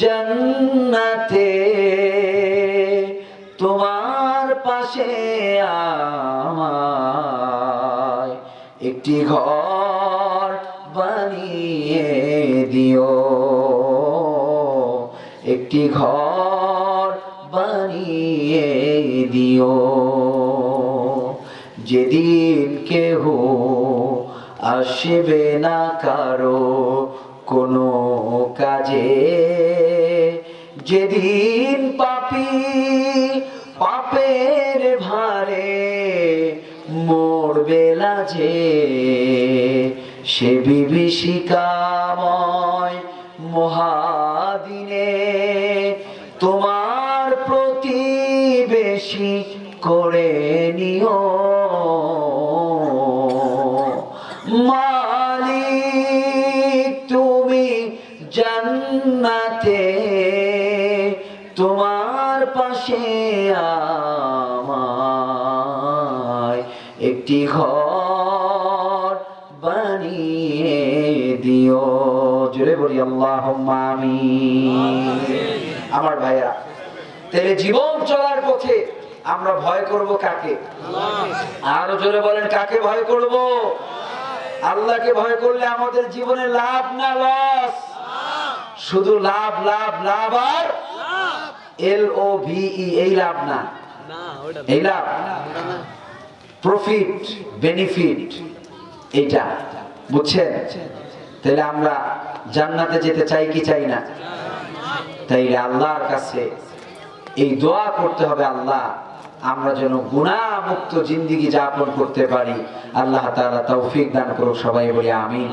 জান্নাতে তোমার পাশে আমায় একটি ঘর বানিয়ে দিও, একটি ঘর বানিয়ে দিও। যেদিন কেহ আসবে না কারো কোনো কাজে, যেদিন পাপী পাপের ভারে মরবে লাজে, সে বিভীষিকাময় মহাদিনে তোমার প্রতিবেশী করে নিও। মালিক তুমি জান্নাতে তোমার পাশে আমায় একটি ঘর বানিয়ে দিও। জোরে বলি আল্লাহুম্মা আমিন। আমার ভাইরা, তাহলে জীবন চলার পথে আমরা ভয় করব কাকে? আরো জোরে বলেন, কাকে ভয় করব? আল্লাহকে ভয় করলে আমাদের জীবনে লাভ না লস? শুধু লাভ লাভ লাভ আর LOVE, এই লাভ না, এই লাভ প্রফিট বেনিফিট, এইটা বুঝছেন? তাহলে আমরা জান্নাতে যেতে চাই কি চাই না? তাইলে আল্লাহর কাছে এই দোয়া করতে হবে, আল্লাহ আমরা যেন গুনাহ মুক্ত জিন্দেগি যাপন করতে পারি। আল্লাহ তাআলা তৌফিক দান করুক। সবাই বলি আমিন।